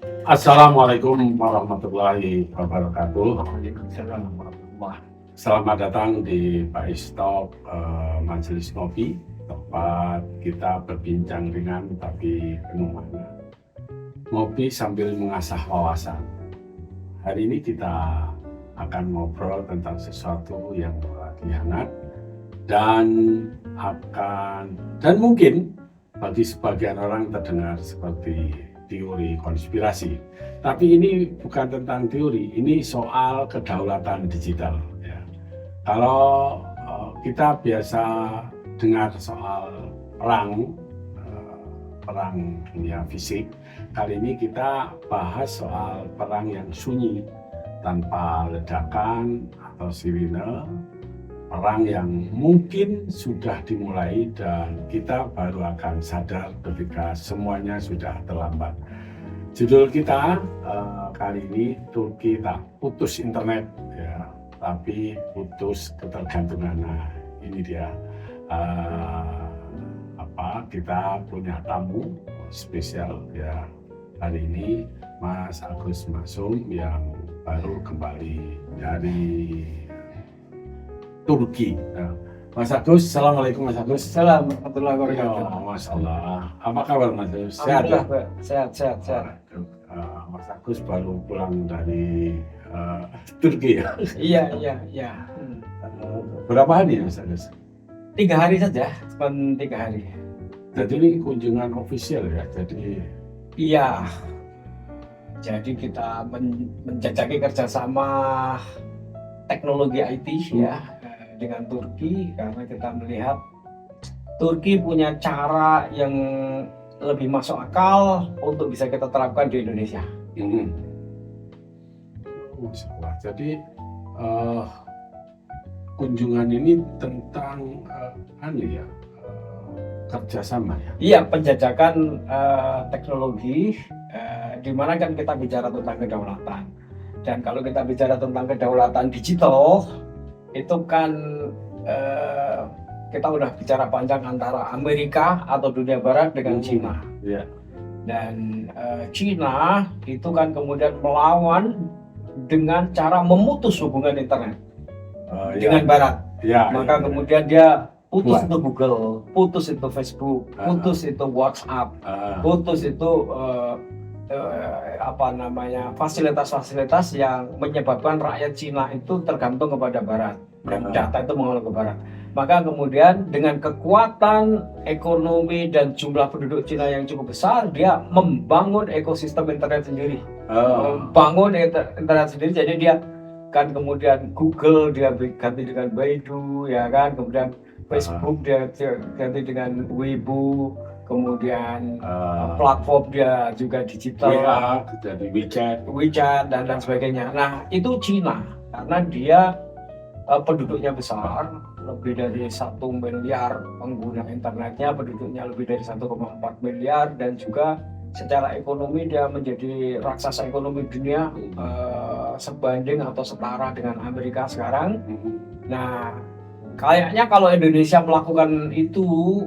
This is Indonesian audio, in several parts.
Assalamualaikum warahmatullahi wabarakatuh. Waalaikumsalam warahmatullahi. Selamat datang di Pak Istop Majelis Ngopi, tempat kita berbincang ringan tapi penuh makna. Ngopi sambil mengasah wawasan. Hari ini kita akan ngobrol tentang sesuatu yang lagi hangat dan mungkin bagi sebagian orang terdengar seperti teori konspirasi. Tapi ini bukan tentang teori, ini soal kedaulatan digital. Ya. Kalau kita biasa dengar soal perang dunia fisik, kali ini kita bahas soal perang yang sunyi, tanpa ledakan atau sirine, perang yang mungkin sudah dimulai dan kita baru akan sadar ketika semuanya sudah terlambat. Judul kita kali ini, Turki tak putus internet ya, tapi putus ketergantungan. Nah, ini dia kita punya tamu spesial ya hari ini, Mas Agus Maksum yang baru kembali dari Turki. Nah, Mas Agus, Assalamualaikum Mas Agus. Assalamualaikum warahmatullahi wabarakatuh. Ya, Masya Allah. Apa kabar Mas Agus? Sehat ya? Sehat. Mas Agus baru pulang dari Turki ya? Iya. Berapa hari Mas Agus? 3 hari saja, cuma 3 hari. Jadi ini kunjungan ofisial ya? Iya. Jadi kita menjajaki kerjasama teknologi IT ya dengan Turki, karena kita melihat Turki punya cara yang lebih masuk akal untuk bisa kita terapkan di Indonesia. Masya Allah. Jadi kunjungan ini tentang kerjasama ya? Iya, penjajakan teknologi, di mana kan kita bicara tentang kedaulatan. Dan kalau kita bicara tentang kedaulatan digital, itu kan kita udah bicara panjang antara Amerika atau dunia Barat dengan Cina. Yeah. Dan Cina itu kan kemudian melawan dengan cara memutus hubungan internet dengan Barat. Maka kemudian dia putus itu Google, putus itu Facebook, putus itu WhatsApp, putus itu fasilitas-fasilitas yang menyebabkan rakyat Cina itu tergantung kepada Barat dan data itu mengalir ke Barat. Maka kemudian dengan kekuatan ekonomi dan jumlah penduduk Cina yang cukup besar, dia membangun ekosistem internet sendiri, jadi dia kan kemudian Google dia ganti dengan Baidu ya kan, kemudian Facebook dia ganti dengan Weibo, kemudian platform dia juga digital, jadi WeChat dan sebagainya. Nah itu Cina karena dia penduduknya besar, lebih dari 1 miliar pengguna internetnya, penduduknya lebih dari 1,4 miliar, dan juga secara ekonomi dia menjadi raksasa ekonomi dunia, sebanding atau setara dengan Amerika sekarang. Nah kayaknya kalau Indonesia melakukan itu,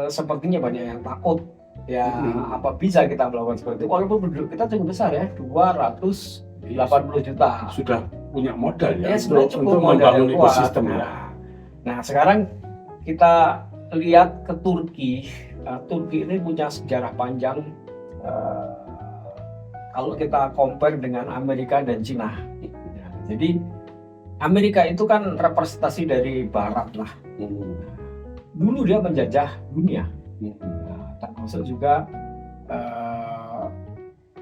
sepertinya banyak yang takut ya. Apa bisa kita melakukan seperti itu walaupun penduduk kita cukup besar ya, 280 juta. Sudah punya modal ya, untuk membangun ekosistem ya. Nah sekarang kita lihat ke Turki. Turki ini punya sejarah panjang kalau kita compare dengan Amerika dan Cina. Jadi Amerika itu kan representasi dari Barat lah. Dulu dia menjajah dunia, termasuk juga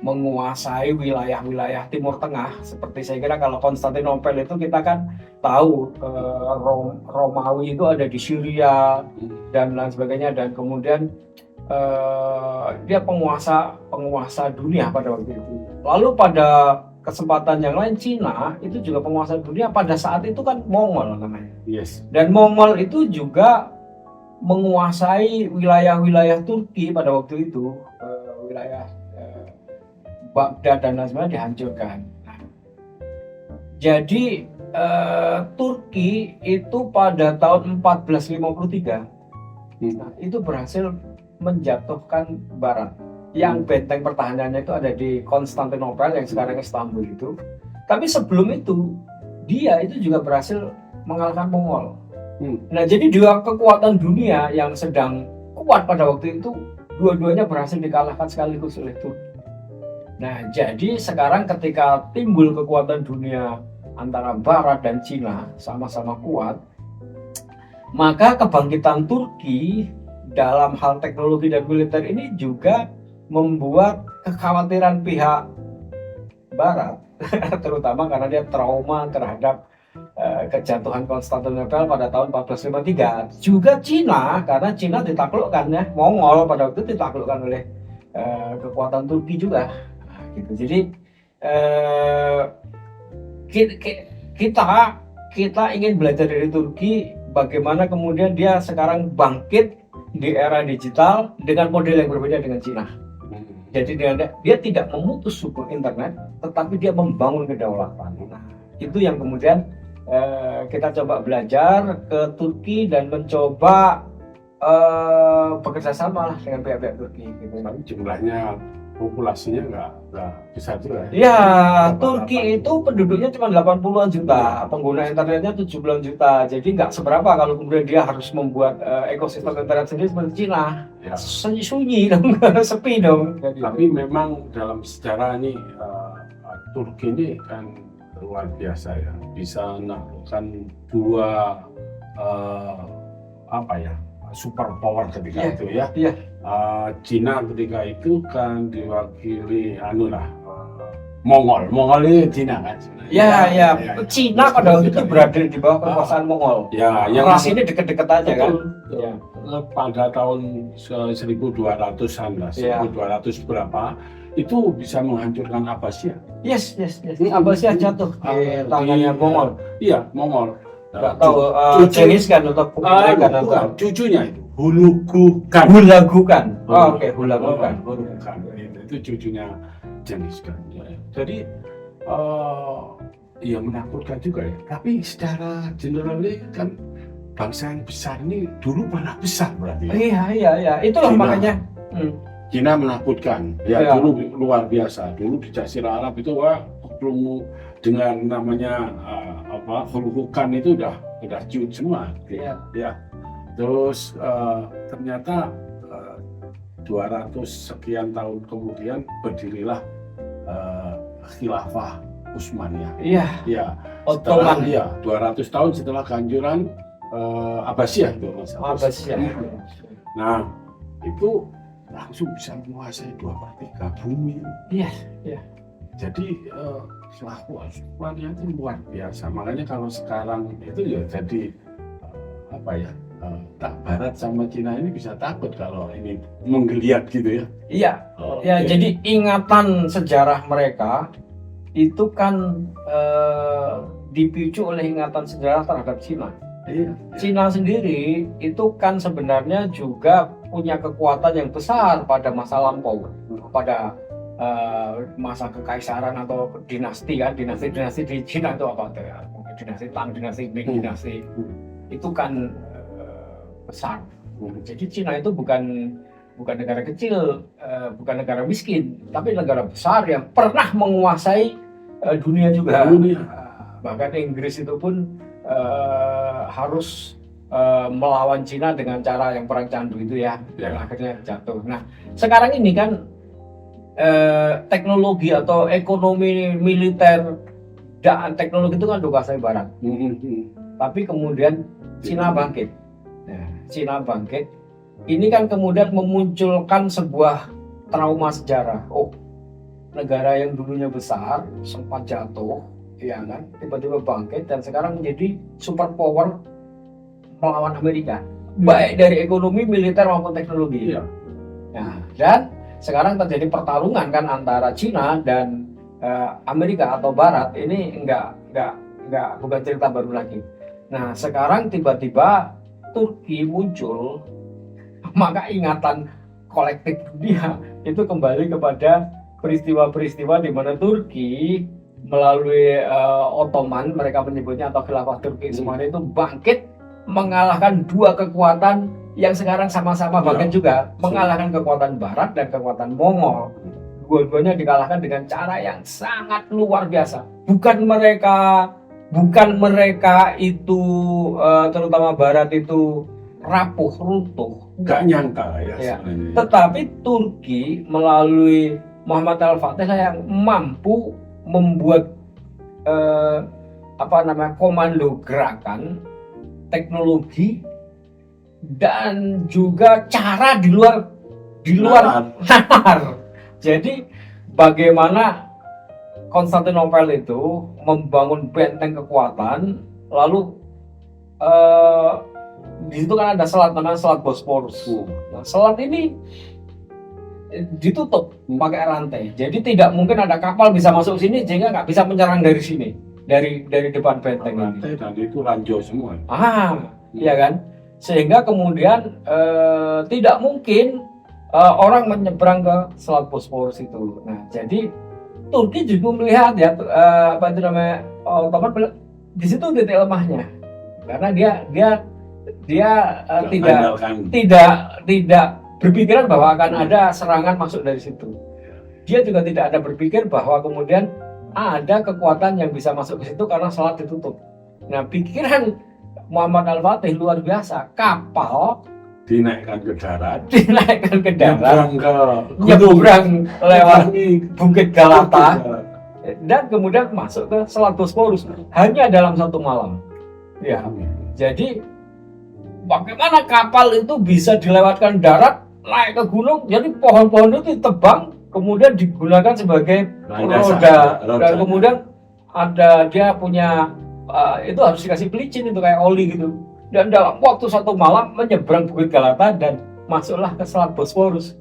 menguasai wilayah-wilayah Timur Tengah. Seperti saya kira kalau Konstantinopel itu kita kan tahu, Romawi itu ada di Syria dan lain sebagainya, dan kemudian dia penguasa dunia pada waktu itu. Lalu pada kesempatan yang lain Cina itu juga penguasa dunia, pada saat itu kan Mongol namanya. Yes. Dan Mongol itu juga menguasai wilayah-wilayah Turki pada waktu itu, wilayah Baghdad dan lain sebagainya dihancurkan. Nah, jadi Turki itu pada tahun 1453 itu berhasil menjatuhkan Barat. yang benteng pertahanannya itu ada di Konstantinopel yang sekarang Istanbul itu. Tapi sebelum itu dia itu juga berhasil mengalahkan Mongol. Nah, jadi dua kekuatan dunia yang sedang kuat pada waktu itu, dua-duanya berhasil dikalahkan sekaligus oleh Turki. Nah, jadi sekarang ketika timbul kekuatan dunia antara Barat dan Cina sama-sama kuat, maka kebangkitan Turki dalam hal teknologi dan militer ini juga membuat kekhawatiran pihak Barat, terutama karena dia trauma terhadap kejatuhan Konstantinopel pada tahun 1453. Juga Cina, karena Cina ditaklukkan ya, Mongol pada waktu itu ditaklukkan oleh kekuatan Turki juga. Nah, gitu. Jadi kita ingin belajar dari Turki bagaimana kemudian dia sekarang bangkit di era digital dengan model yang berbeda dengan Cina. Jadi dia tidak memutus hubungan internet, tetapi dia membangun kedaulatan. Nah, itu yang kemudian kita coba belajar ke Turki dan mencoba bekerja sama lah dengan pihak-pihak Turki. Gitu. Tapi jumlahnya populasinya nggak besar juga. Ya, Turki itu penduduknya cuma 80-an juta, pengguna internetnya 70-an juta. Jadi nggak seberapa kalau kemudian dia harus membuat ekosistem internet sendiri seperti Cina. Ya. Sunyi dong, sepi dong. Tapi memang dalam sejarah ini Turki ini kan luar biasa ya, bisa menaklukkan dua super power ketika itu ya. Yeah. Cina ketika itu kan diwakili Mongol ini Cina kan. Ya. Cina pada waktu itu berada di bawah kekuasaan Mongol. Ya, yang ras ini deket-deket aja kan. Ya. Pada tahun 1200-an lah, 1200 berapa itu bisa menghancurkan Abbasiyah. Yes. Abbasiyah jatuh di tangannya Mongol. Iya, Mongol. Nggak tahu Cengis kan atau bukan, cucunya itu Hulagukan. Hulagukan. Itu cucunya Cengis Khan. Jadi ya menakutkan juga ya. Tapi secara general kan bangsa yang besar ini dulu pernah besar berarti. Iya. Itulah Cina, makanya. Cina menakutkan. Ya dulu luar biasa. Dulu di Jazirah Arab itu ketemu dengan namanya Hulagukan itu udah ciut semua. Ya. Terus ternyata 200 sekian tahun kemudian berdirilah Khilafah Utsmaniyah. Iya. Ottoman. 200 tahun setelah kehancuran Abbasiyah itu Abbasiyah. Nah, itu langsung bisa menguasai 2/3 bumi. Iya. Jadi Khilafah Utsmaniyah itu luar biasa. Makanya kalau sekarang itu ya jadi tak Barat sama Cina ini bisa takut kalau ini menggeliat gitu ya. Iya. Jadi ingatan sejarah mereka itu kan dipicu oleh ingatan sejarah terhadap Cina. Cina sendiri itu kan sebenarnya juga punya kekuatan yang besar pada masa lampau, pada masa kekaisaran atau dinasti di Cina itu apa? Dinasti Tang, dinasti Ming, dinasti itu kan besar. Jadi Cina itu bukan negara kecil, bukan negara miskin, tapi negara besar yang pernah menguasai dunia juga. Bahkan Inggris itu pun harus melawan Cina dengan cara yang perang candu itu ya, yang akhirnya jatuh. Nah, sekarang ini kan teknologi atau ekonomi militer dan teknologi itu kan dikuasai Barat. Tapi kemudian Cina bangkit. Cina bangkit, ini kan kemudian memunculkan sebuah trauma sejarah. Negara yang dulunya besar sempat jatuh, ya kan, tiba-tiba bangkit dan sekarang menjadi super power melawan Amerika, baik dari ekonomi, militer maupun teknologi. Nah, dan sekarang terjadi pertarungan kan antara Cina dan Amerika atau Barat. Ini bukan cerita baru lagi. Nah, sekarang tiba-tiba Turki muncul, maka ingatan kolektif dunia itu kembali kepada peristiwa-peristiwa di mana Turki melalui Ottoman, mereka menyebutnya atau Khilafah Turki semuanya itu bangkit mengalahkan dua kekuatan yang sekarang sama-sama bahkan juga mengalahkan kekuatan Barat dan kekuatan Mongol. Dua-duanya dikalahkan dengan cara yang sangat luar biasa. Bukan mereka itu terutama Barat itu rapuh, runtuh. Nggak nyangka ya, Ya. sebenarnya. Tetapi Turki melalui Muhammad Al-Fatih lah yang mampu membuat komando gerakan, teknologi dan juga cara di luar nalar. Jadi bagaimana Konstantinopel itu membangun benteng kekuatan, lalu di situ kan ada selat namanya Selat Bosporus. Nah, selat ini ditutup pakai rantai. Jadi tidak mungkin ada kapal bisa masuk sini sehingga nggak bisa menyerang dari sini, dari depan benteng ini. Dan itu ranjau semua. Iya kan? Sehingga kemudian tidak mungkin orang menyeberang ke Selat Bosporus itu. Nah, jadi Turki juga melihat ya Ottoman di situ titik lemahnya, karena dia tidak berpikiran bahwa akan ada serangan masuk dari situ. Dia juga tidak ada berpikir bahwa kemudian ada kekuatan yang bisa masuk ke situ karena selat ditutup. Nah, pikiran Muhammad Al-Fatih luar biasa. Kapal dinaikkan ke darat, nyebrang lewat Bukit Galata, dan kemudian masuk ke Selat Bosporus hanya dalam satu malam. Ya, jadi bagaimana kapal itu bisa dilewatkan darat, naik ke gunung, jadi pohon-pohon itu ditebang, kemudian digunakan sebagai roda, dan kemudian dia punya itu harus dikasih pelicin itu kayak oli gitu. Dan dalam waktu satu malam menyeberang Bukit Galata dan masuklah ke Selat Bosporus.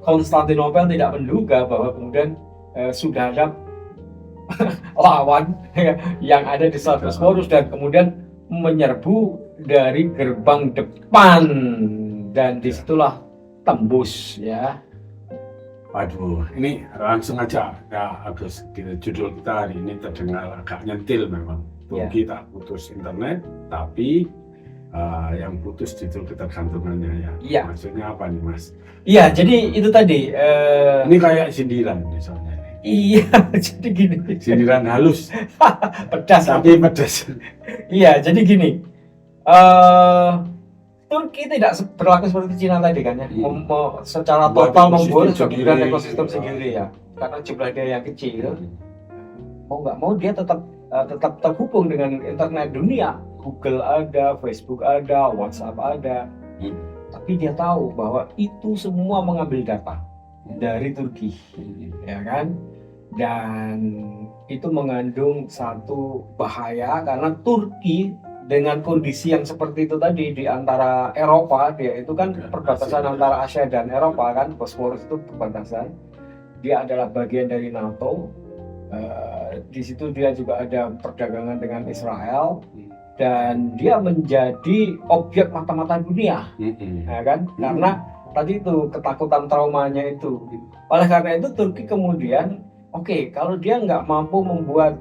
Konstantinopel tidak menduga bahwa kemudian sudah ada lawan yang ada di Selat Bosporus dan kemudian menyerbu dari gerbang depan, dan disitulah tembus ya. Waduh, ini langsung aja ya Agus, judul kita hari ini terdengar agak nyentil memang. Turki tak putus internet, tapi yang putus justru ketergantungannya ya. Iya. Maksudnya apa nih Mas? Iya, jadi itu tadi. Ini kayak sindiran misalnya. Iya, jadi gini. Sindiran halus, pedas. tapi pedas. Iya, jadi gini. Turki tidak berlaku seperti Cina tadi kan ya, secara total membuat sebuah ekosistem sendiri ya, karena jumlahnya yang kecil. Mau nggak mau dia tetap terhubung dengan internet dunia. Google ada, Facebook ada, WhatsApp ada. Tapi dia tahu bahwa itu semua mengambil data dari Turki, ya kan? Dan itu mengandung satu bahaya karena Turki dengan kondisi yang seperti itu tadi di antara Eropa, dia itu kan perbatasan antara Asia dan Eropa kan, Bosporus itu perbatasan. Dia adalah bagian dari NATO. Di situ dia juga ada perdagangan dengan Israel, dan dia menjadi objek mata-mata dunia, ya kan? Karena tadi itu ketakutan traumanya itu. Oleh karena itu Turki kemudian kalau dia nggak mampu membuat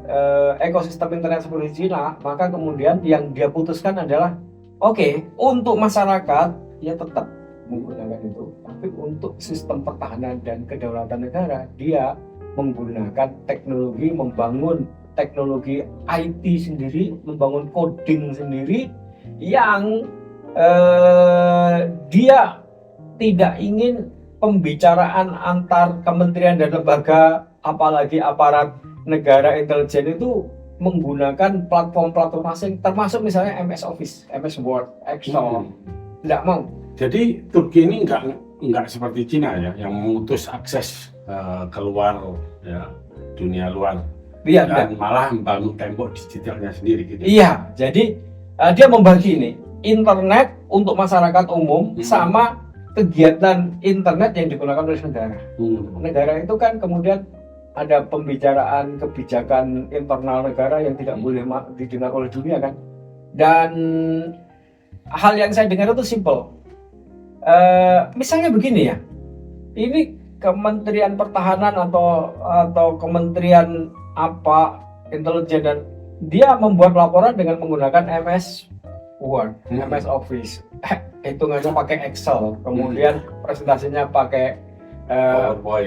ekosistem internet seperti Cina, maka kemudian yang dia putuskan adalah untuk masyarakat dia tetap menggunakan itu, tapi untuk sistem pertahanan dan kedaulatan negara dia menggunakan teknologi, membangun teknologi IT sendiri, membangun coding sendiri yang dia tidak ingin pembicaraan antar kementerian dan lembaga, apalagi aparat negara intelijen itu menggunakan platform-platform asing, termasuk misalnya MS Office, MS Word, Excel. Tidak mau. Jadi Turki ini enggak seperti Cina ya, yang memutus akses keluar ya, dunia luar. Iya, dan malah membangun tembok digitalnya sendiri gitu. Iya, jadi dia membagi ini internet untuk masyarakat umum sama kegiatan internet yang digunakan oleh negara. Negara itu kan kemudian ada pembicaraan kebijakan internal negara yang tidak boleh didengar oleh dunia kan. Dan hal yang saya dengar itu simple. Misalnya begini ya, ini Kementerian Pertahanan atau Kementerian intelijen, dan dia membuat laporan dengan menggunakan MS Word, MS Office, hitungannya pakai Excel, kemudian presentasinya pakai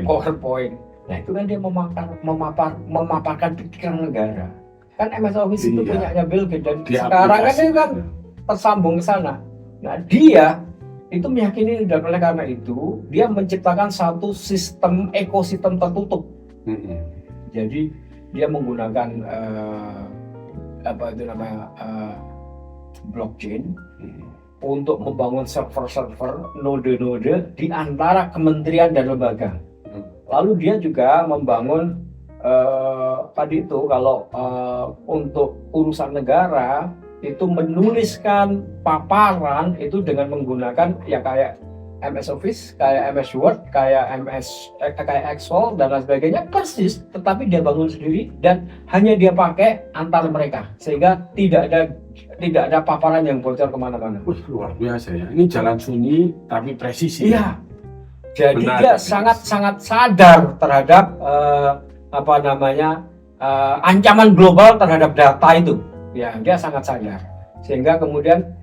PowerPoint. Nah itu kan dia memaparkan pikiran negara. Kan MS Office itu punyanya Bill Gates dan sekarang kan ini kan tersambung ke sana. Nah dia itu meyakini dan oleh karena itu dia menciptakan satu sistem ekosistem tertutup. Jadi dia menggunakan blockchain untuk membangun server-server node-node di antara kementerian dan lembaga. Lalu dia juga membangun tadi itu kalau untuk urusan negara itu menuliskan paparan itu dengan menggunakan ya kayak MS Office, kayak MS Word, kayak Excel dan lain sebagainya persis, tetapi dia bangun sendiri dan hanya dia pakai antar mereka sehingga tidak ada paparan yang bocor kemana-mana. Luar biasa ya. Ini jalan sunyi tapi presisi. Iya. Jadi dia sangat sadar terhadap ancaman global terhadap data itu. Ya, dia sangat sadar. Sehingga kemudian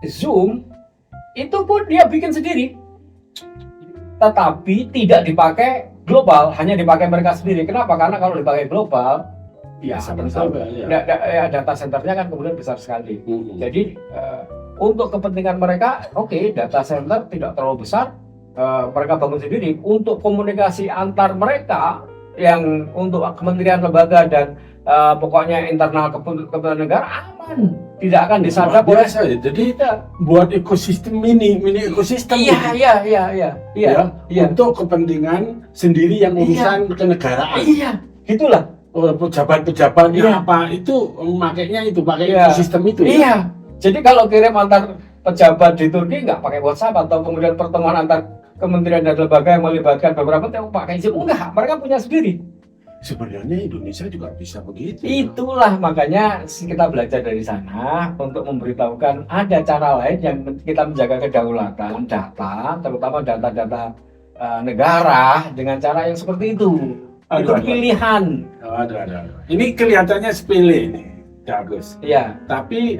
Zoom itu pun dia bikin sendiri. Tetapi tidak dipakai global, hanya dipakai mereka sendiri. Kenapa? Karena kalau dipakai global, data centernya kan kemudian besar sekali. Jadi untuk kepentingan mereka, data center tidak terlalu besar, mereka bangun sendiri. Untuk komunikasi antar mereka, yang untuk kementerian lembaga dan pokoknya internal kepentingan negara aman, tidak akan disadap oleh ya. Jadi buat ekosistem mini ekosistem. Iya. Untuk kepentingan sendiri yang urusan kenegaraan. Iya, gitulah. Pejabat-pejabatnya apa itu makanya itu pakai ekosistem itu. Iya. Jadi kalau kirim antar pejabat di Turki nggak pakai WhatsApp atau kemudian pertemuan antar kementerian dan lembaga yang melibatkan beberapa yang pakai Zoom, enggak, mereka punya sendiri. Sebenarnya Indonesia juga bisa begitu. Itulah makanya kita belajar dari sana untuk memberitahukan ada cara lain yang kita menjaga kedaulatan data, terutama data-data negara dengan cara yang seperti itu. Itu pilihan. Ada. Ini kelihatannya sepele ini, Agus. Iya. Tapi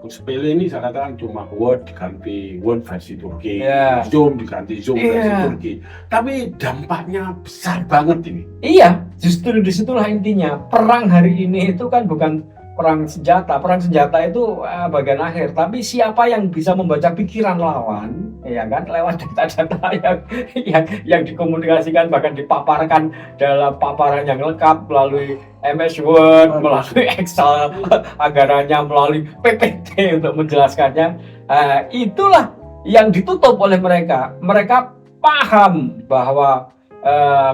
sepele ini saya katakan cuma Word diganti Word versi Turki, Zoom diganti Zoom versi Turki. Tapi dampaknya besar banget ini. Iya, justru disitulah intinya. Perang hari ini itu kan bukan perang senjata. Perang senjata itu bagian akhir. Tapi siapa yang bisa membaca pikiran lawan, ya kan, lewat data-data yang dikomunikasikan bahkan dipaparkan dalam paparan yang lengkap melalui MS Word, melalui Excel, anggarannya melalui PPT untuk menjelaskannya. Itulah yang ditutup oleh mereka. Mereka paham bahwa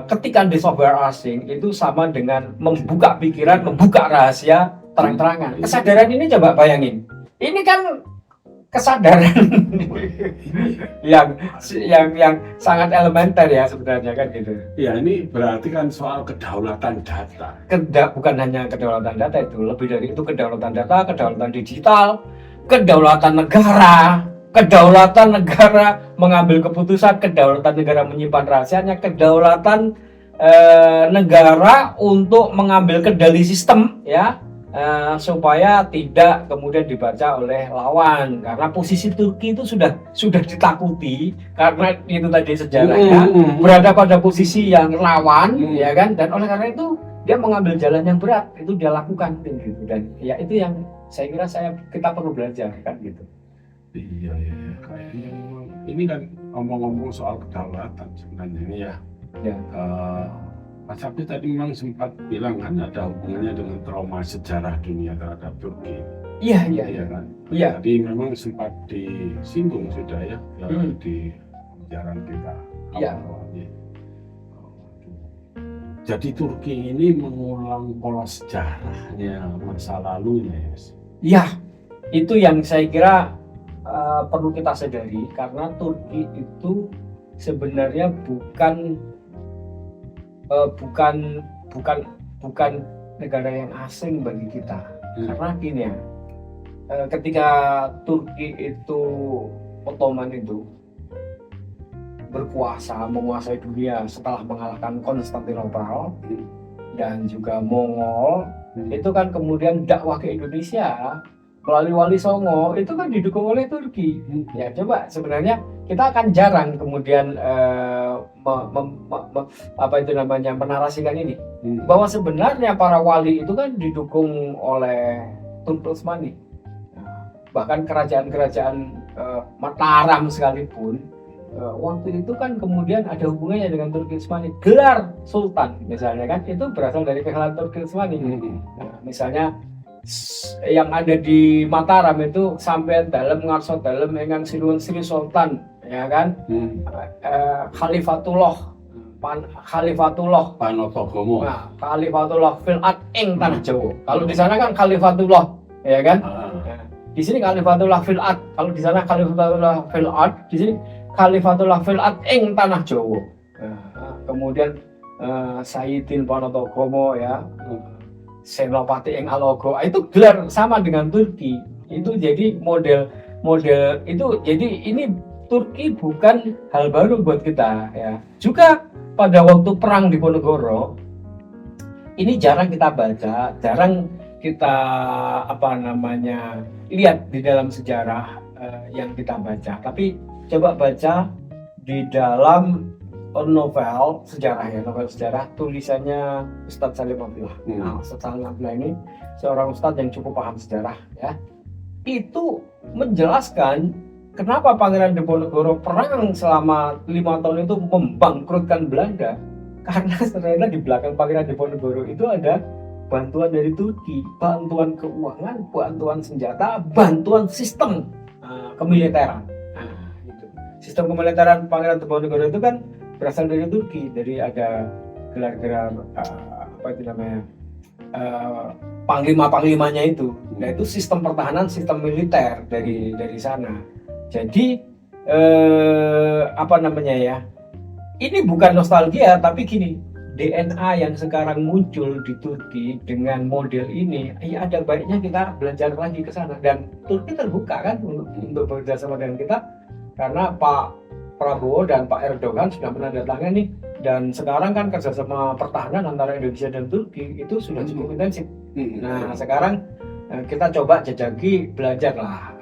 ketika di software asing itu sama dengan membuka pikiran, membuka rahasia terang-terangan. Kesadaran ini coba bayangin. Ini kan kesadaran yang sangat elementer ya sebenarnya kan gitu. Ya ini berarti kan soal kedaulatan data. Bukan hanya kedaulatan data itu, lebih dari itu kedaulatan data, kedaulatan digital, kedaulatan negara mengambil keputusan, kedaulatan negara menyimpan rahasianya, kedaulatan negara untuk mengambil kendali sistem ya. Supaya tidak kemudian dibaca oleh lawan, karena posisi Turki itu sudah ditakuti karena itu tadi sejarahnya berada pada posisi yang rawan ya kan, dan oleh karena itu dia mengambil jalan yang berat, itu dia lakukan gitu, dan ya itu yang saya kira kita perlu belajar kan gitu. Iya kayaknya ini kan ngomong-ngomong soal kedaulatan sebenarnya ini ya. Mas Abdi tadi memang sempat bilang kan ada hubungannya dengan trauma sejarah dunia terhadap Turki. Iya kan. Iya. Jadi memang sempat disinggung sudah ya di pembicaraan kita. Iya. Jadi Turki ini mengulang pola sejarahnya masa lalunya ya. Iya, itu yang saya kira perlu kita sadari, karena Turki itu sebenarnya bukan negara yang asing bagi kita. Karena gini ya, ketika Turki itu Ottoman itu berkuasa menguasai dunia setelah mengalahkan Konstantinopel dan juga Mongol, itu kan kemudian dakwah ke Indonesia melalui Wali Songo itu kan didukung oleh Turki. Ya coba sebenarnya kita akan jarang kemudian apa itu namanya menarasikan ini bahwa sebenarnya para wali itu kan didukung oleh Turki Utsmani. Bahkan kerajaan-kerajaan Mataram sekalipun waktu itu kan kemudian ada hubungannya dengan Turki Utsmani. Gelar Sultan misalnya kan itu berasal dari kehalan Turki Utsmani. Nah, misalnya yang ada di Mataram itu sampai dalam ngarso dalam engang Sinuwun Sri Sultan, ya kan? Khalifatullah Panotogomo. Nah, Khalifatullah Filat ing tanah Jawa. Kalau di sana kan Khalifatullah, ya kan? Di sini Khalifatullah Filat. Kalau di sana Khalifatullah Filat, di sini Khalifatullah Filat ing tanah Jawa. Kemudian Sayyidin Panotogomo, ya. Senopati ing Alogo itu gelar sama dengan Turki. Itu jadi model itu, jadi ini Turki bukan hal baru buat kita, ya. Juga pada waktu perang Diponegoro ini jarang kita baca, jarang kita lihat di dalam sejarah yang kita baca. Tapi coba baca di dalam novel sejarah tulisannya Ustadz Salim Abdullah. Nah, Ustadz Salim Abdullah ini seorang ustadz yang cukup paham sejarah, ya. Itu menjelaskan kenapa Pangeran Diponegoro perang selama 5 tahun itu membangkrutkan Belanda, karena ternyata di belakang Pangeran Diponegoro itu ada bantuan dari Turki, bantuan keuangan, bantuan senjata, bantuan sistem kemiliteran. Nah, itu. Sistem kemiliteran Pangeran Diponegoro itu kan berasal dari Turki, dari ada gelar-gelar panglima-panglimanya itu. Nah, itu sistem pertahanan, sistem militer dari sana. Jadi ini bukan nostalgia, tapi gini, DNA yang sekarang muncul di Turki dengan model ini, ya ada baiknya kita belajar lagi ke sana. Dan Turki terbuka kan untuk bekerja sama dengan kita, karena Pak Prabowo dan Pak Erdogan sudah menandatangani, dan sekarang kan kerjasama pertahanan antara Indonesia dan Turki itu sudah cukup intensif. Nah, sekarang kita coba jajaki, belajarlah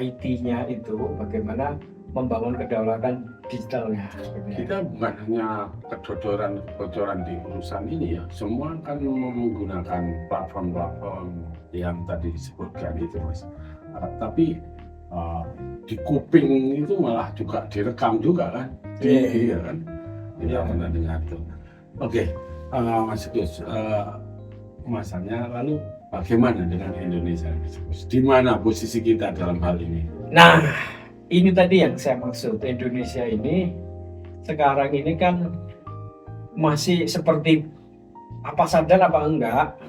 IT-nya itu, bagaimana membangun kedaulatan digitalnya. Kita bukan hanya kebocoran di urusan ini, ya. Semua kan menggunakan platform-platform yang tadi disebutkan itu, Mas. Tapi di kuping itu malah juga direkam juga kan? Iya kan? Kita pernah dengar tuh. Oke, Mas Gus, masalahnya lalu bagaimana dengan Indonesia? Di mana posisi kita dalam hal ini? Nah, ini tadi yang saya maksud. Indonesia ini sekarang ini kan masih seperti apa sadar apa enggak,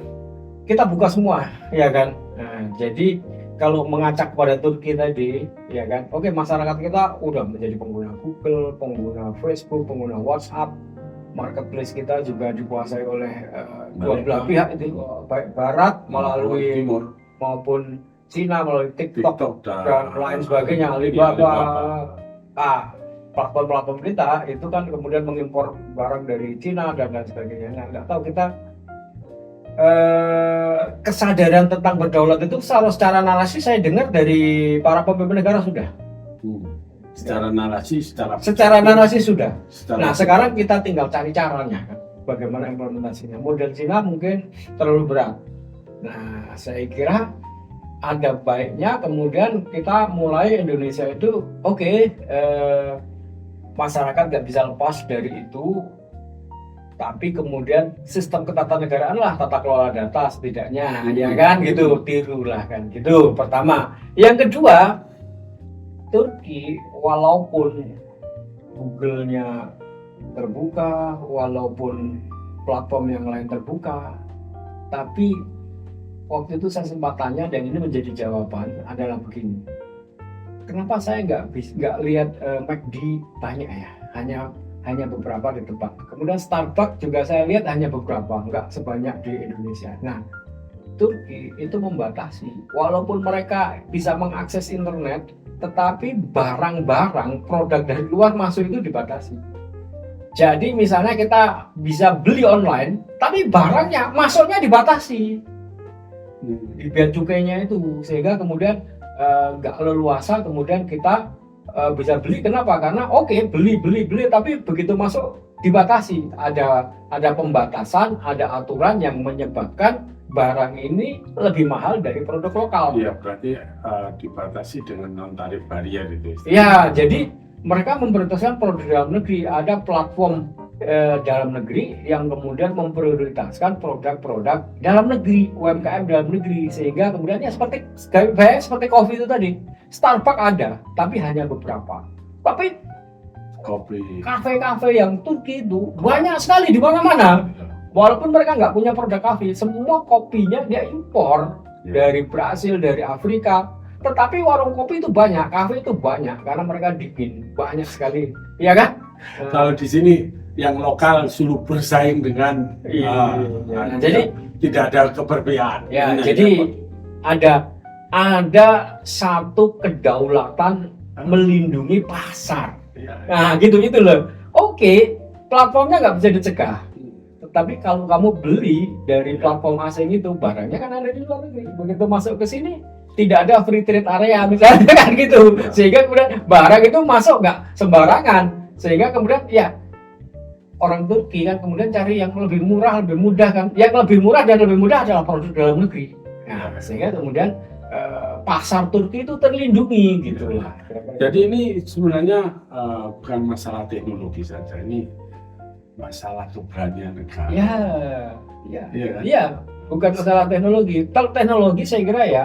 kita buka semua, ya kan? Nah, jadi kalau mengacak pada Turki tadi, ya kan, oke, masyarakat kita udah menjadi pengguna Google, pengguna Facebook, pengguna WhatsApp, marketplace kita juga dikuasai oleh dua belah pihak itu, baik Barat melalui Timur maupun Cina melalui TikTok dan lain sebagainya, Alibaba. Platform-platform kita itu kan kemudian mengimpor barang dari Cina dan lain sebagainya. Nah, nggak tahu kita kesadaran tentang berdaulat itu secara narasi saya dengar dari para pemimpin negara sudah. Secara narasi sudah. Nah, sekarang kita tinggal cari caranya kan, bagaimana implementasinya. Model Cina mungkin terlalu berat. Nah, saya kira ada baiknya kemudian kita mulai Indonesia itu masyarakat nggak bisa lepas dari itu. Tapi kemudian sistem ketatanegaraan lah, tata kelola data setidaknya, ya kan gitu, tirulah kan gitu. Pertama, yang kedua, Turki walaupun Google-nya terbuka, walaupun platform yang lain terbuka, tapi waktu itu saya sempat tanya dan ini menjadi jawaban adalah begini. Kenapa saya nggak lihat McD banyak ya? Hanya beberapa di tempat. Kemudian Starbucks juga saya lihat hanya beberapa, nggak sebanyak di Indonesia. Nah, Turki itu membatasi. Walaupun mereka bisa mengakses internet, tetapi barang-barang produk dari luar masuk itu dibatasi. Jadi misalnya kita bisa beli online, tapi barangnya masuknya dibatasi. di bea cukainya itu, sehingga kemudian nggak leluasa kemudian kita bisa beli. Kenapa? Karena oke, beli tapi begitu masuk dibatasi, ada pembatasan, ada aturan yang menyebabkan barang ini lebih mahal dari produk lokal. Iya, berarti dibatasi dengan non tarif barrier itu. Ya, jadi mereka memprioritaskan produk dalam negeri. Ada platform dalam negeri yang kemudian memprioritaskan produk-produk dalam negeri, UMKM dalam negeri, sehingga kemudian ya seperti kopi itu tadi, Starbucks ada, tapi hanya beberapa. Tapi Kopi. kafe-kafe yang Turki itu banyak sekali di mana-mana. Walaupun mereka nggak punya produk kafe, semua kopinya dia impor dari Brasil, dari Afrika. Tetapi warung kopi itu banyak, kafe itu banyak, karena mereka dingin, banyak sekali, iya kan? Kalau di sini yang lokal suruh bersaing dengan, jadi tidak ada keberpihakan. ya, jadi ada satu kedaulatan melindungi pasar. Nah, gitu loh. Oke, platformnya nggak bisa dicegah. Tetapi kalau kamu beli dari platform asing itu, barangnya kan ada di luar negeri. Begitu masuk ke sini, tidak ada free trade area misalnya kan gitu. Sehingga kemudian barang itu masuk nggak sembarangan. Sehingga kemudian ya orang Turki kan kemudian cari yang lebih murah, lebih mudah kan. Yang lebih murah dan lebih mudah adalah produk dalam negeri. Nah, sehingga kemudian pasar Turki itu terlindungi gitu lah. Jadi ini sebenarnya bukan masalah teknologi saja, ini masalah keberanian negara. Iya, bukan masalah teknologi. Kalau teknologi saya kira ya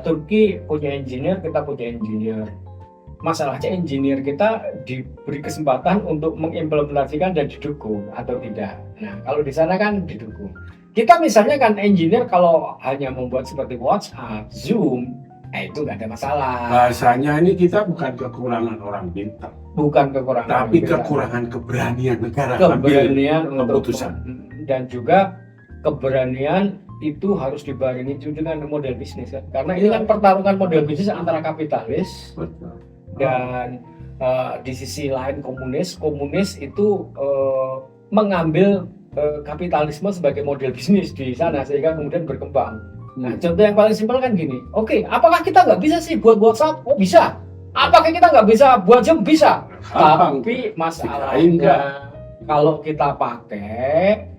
Turki punya engineer, kita punya engineer. Masalahnya engineer kita diberi kesempatan untuk mengimplementasikan dan didukung atau tidak. Nah, kalau di sana kan didukung. Kita misalnya kan engineer kalau hanya membuat seperti WhatsApp, Zoom, itu nggak ada masalah. Bahasanya ini kita bukan kekurangan orang pintar, bukan kekurangan, tapi kekurangan keberanian negara. Keberanian untuk keputusan. Dan juga keberanian itu harus dibarengi dengan model bisnis kan. Karena ini kan pertarungan model bisnis antara kapitalis. Betul. Dan di sisi lain komunis itu mengambil kapitalisme sebagai model bisnis di sana, sehingga kemudian berkembang. Nah, contoh yang paling simpel kan gini, oke, apakah kita nggak bisa sih buat WhatsApp? Oh bisa. Apakah kita nggak bisa buat Zoom? Bisa. Tapi masalahnya kalau kita pakai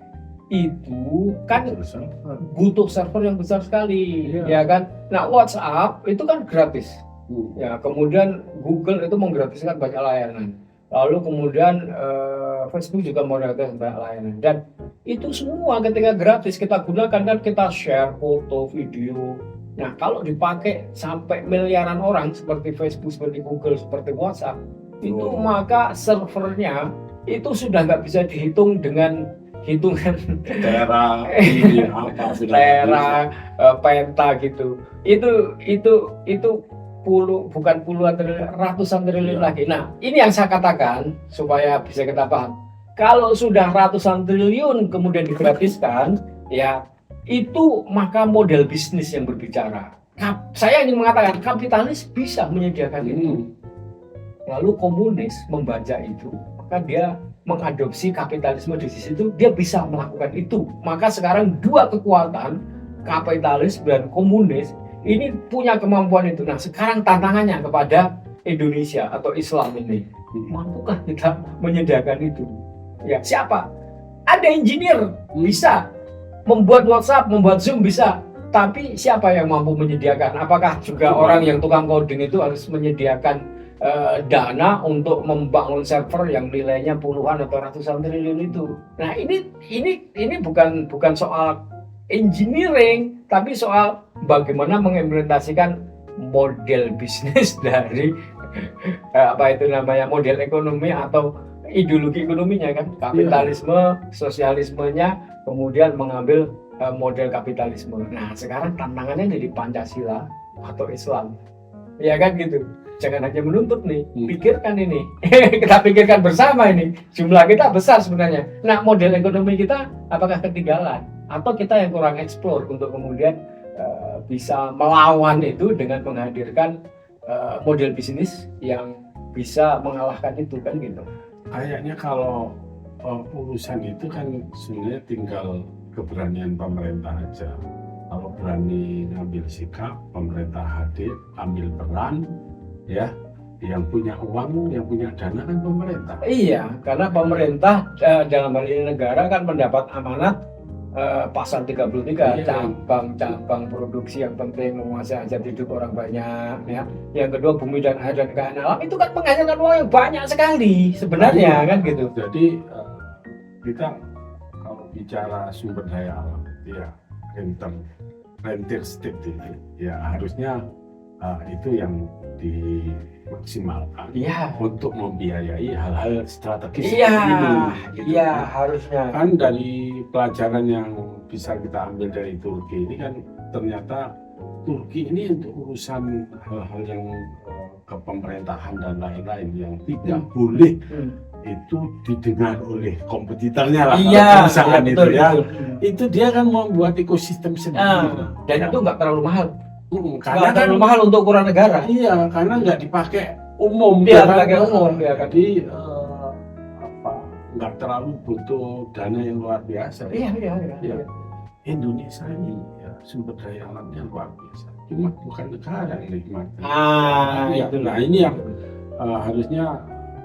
itu kan butuh server yang besar sekali, ya kan? Nah, WhatsApp itu kan gratis. Ya, kemudian Google itu menggratiskan banyak layanan. Lalu kemudian Facebook juga menggratiskan banyak layanan. Dan itu semua ketika gratis kita gunakan kan kita share foto, video. Nah, kalau dipakai sampai miliaran orang seperti Facebook, seperti Google, seperti WhatsApp, itu maka servernya itu sudah nggak bisa dihitung dengan hitungan tera, penta gitu. Itu bukan puluhan triliun, ratusan triliun lagi. Nah, ini yang saya katakan supaya bisa kita paham. Kalau sudah ratusan triliun kemudian digratiskan, ya itu maka model bisnis yang berbicara. Saya ingin mengatakan kapitalis bisa menyediakan itu. Lalu komunis membaca itu, maka dia mengadopsi kapitalisme di situ, dia bisa melakukan itu. Maka sekarang dua kekuatan, kapitalis dan komunis, ini punya kemampuan itu. Nah, sekarang tantangannya kepada Indonesia atau Islam ini, mampukah kita menyediakan itu? Ya, siapa? Ada engineer bisa membuat WhatsApp, membuat Zoom bisa. Tapi siapa yang mampu menyediakan? Apakah juga orang yang tukang coding itu harus menyediakan dana untuk membangun server yang nilainya puluhan atau ratusan triliun itu? Nah, ini bukan soal engineering, tapi soal bagaimana mengimplementasikan model bisnis dari model ekonomi atau ideologi ekonominya kan, kapitalisme, sosialismenya, kemudian mengambil model kapitalisme. Nah, sekarang tantangannya jadi Pancasila atau Islam, ya kan gitu. Jangan hanya menuntut nih, pikirkan ini, kita pikirkan bersama ini. Jumlah kita besar sebenarnya. Nah, model ekonomi kita apakah ketinggalan? Atau kita yang kurang eksplor untuk kemudian bisa melawan itu dengan menghadirkan model bisnis yang bisa mengalahkan itu kan gitu. Kayaknya kalau urusan itu kan sebenarnya tinggal keberanian pemerintah aja. kalau berani ngambil sikap, pemerintah hadir, ambil peran, ya, yang punya uang, yang punya dana kan pemerintah. Iya, karena pemerintah dalam hal ini negara kan mendapat amanat pasal 33 Iya. cabang produksi yang penting menguasai hajat hidup orang banyak ya. Yang kedua bumi dan air dan kekayaan alam itu kan menghasilkan uang yang banyak sekali sebenarnya kan gitu. Jadi kita kalau bicara sumber daya alam, ya rentier state itu, ya harusnya itu yang dimaksimalkan Iya. untuk membiayai hal-hal strategis Iya, seperti ini. Gitu. iya harusnya. Kan dari pelajaran yang bisa kita ambil dari Turki ini kan ternyata Turki ini untuk urusan hal-hal yang kepemerintahan dan lain-lain yang tidak boleh itu didengar oleh kompetitornya lah. Iya, perusahaan iya, itu betul, ya. betul. Itu dia kan membuat ekosistem sendiri. Dan itu nggak terlalu mahal. Karena Nggak terlalu mahal untuk ukuran negara. iya, karena nggak dipakai umum. Iya, kan? dipakai umum, ya kan. Jadi nggak terlalu butuh dana yang luar biasa. Iya. Iya. Indonesia ini ya, sumber daya alamnya luar biasa. Cuma bukan negara yang nikmati. Iya. Itu Nah ini yang harusnya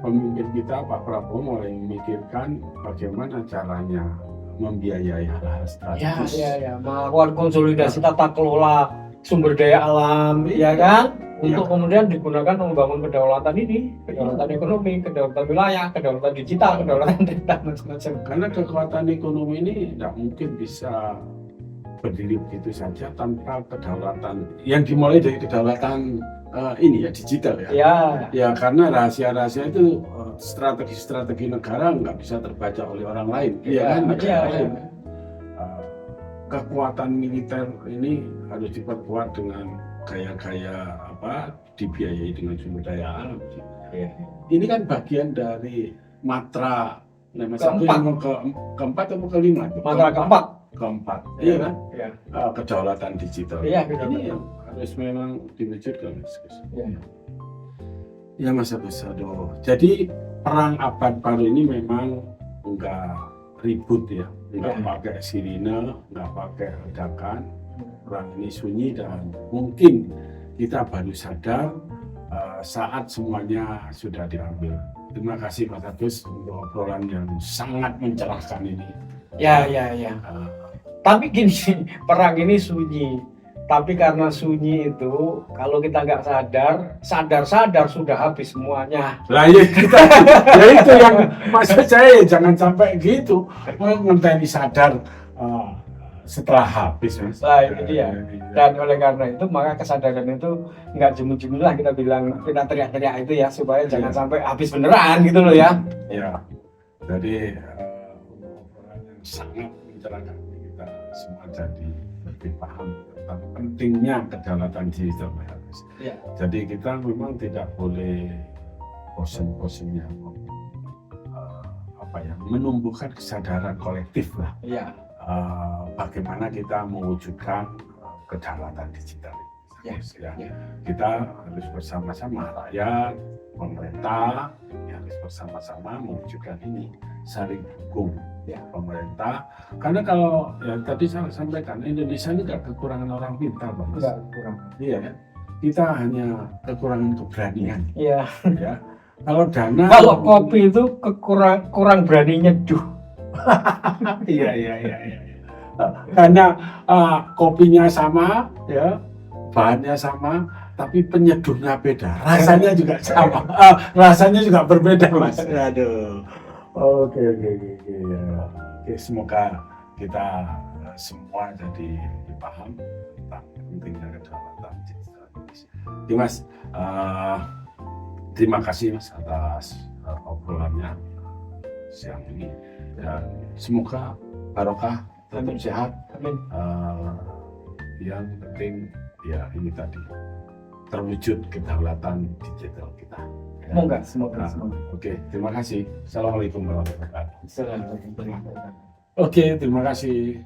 pemimpin kita Pak Prabowo mulai memikirkan bagaimana caranya membiayai hal-hal strategis. Ya. Melakukan konsolidasi tata kelola sumber daya alam, ya kan? Untuk kemudian digunakan membangun kedaulatan ini, kedaulatan ekonomi, kedaulatan wilayah, kedaulatan digital, kedaulatan data, macam-macam. Karena kekuatan ekonomi ini tidak mungkin bisa berdiri begitu saja tanpa kedaulatan yang dimulai dari kedaulatan ini ya digital ya. Ya karena rahasia-rahasia itu strategi-strategi negara nggak bisa terbaca oleh orang lain. Iya. Kekuatan militer ini harus diperkuat dengan gaya-gaya dibiayai dengan sumber daya alam. Ya. Ini kan bagian dari matra keempat atau kelima? Matra keempat. Iya kan? Ya. Kedaulatan digital. Iya, ini yang harus memang diwujudkan. Ya Mas Agus, aduh. Jadi perang abad baru ini memang enggak ribut ya, enggak pakai sirine, enggak pakai ledakan. Perang ini sunyi dan mungkin kita baru sadar saat semuanya sudah diambil. Terima kasih Mas Agus untuk obrolan yang sangat mencerahkan ini. Ya. Tapi gini, perang ini sunyi. Tapi karena sunyi itu, kalau kita nggak sadar sudah habis semuanya. Lah ya kita, ya itu yang maksud saya jangan sampai gitu. Ngenteni sadar setelah habis Mas. Nah itu dia. Dan oleh karena itu maka kesadaran itu nggak jemu-jemu lah kita bilang, kita teriak-teriak itu ya supaya jangan sampai habis beneran gitu loh ya. Ya. Jadi obrolan yang sangat mencerahkan kita semua jadi lebih paham tentang pentingnya kedaulatan digital. Ya. Jadi kita memang tidak boleh bosan-bosannya menumbuhkan kesadaran kolektif lah. Ya. Bagaimana kita mewujudkan kedaulatan digital. Ya. Kita harus bersama-sama rakyat, pemerintah, harus bersama-sama mewujudkan ini, saling dukung pemerintah. Karena kalau yang tadi saya sampaikan, Indonesia ini tidak kekurangan orang pintar, Bang. Tidak kurang. Iya ya. Kita hanya kekurangan keberanian. Iya. Ya. Kalau dana. Kalau kopi itu kurang berani nyeduh. Iya. Karena kopinya sama, ya, bahannya sama, tapi penyeduhnya beda. Rasanya juga sama. Rasanya juga berbeda, Mas. Aduh. Oke. Semoga kita semua jadi paham tentang pentingnya kedaulatan digital. Jadi Mas, terima kasih Mas atas obrolannya siang ini. Dan semoga barokah, tetap sehat. Amin. Yang penting ya ini tadi terwujud kedaulatan digital kita. Semoga. Oke, terima kasih. Assalamualaikum warahmatullahi wabarakatuh. Assalamualaikum warahmatullahi wabarakatuh. Oke, terima kasih.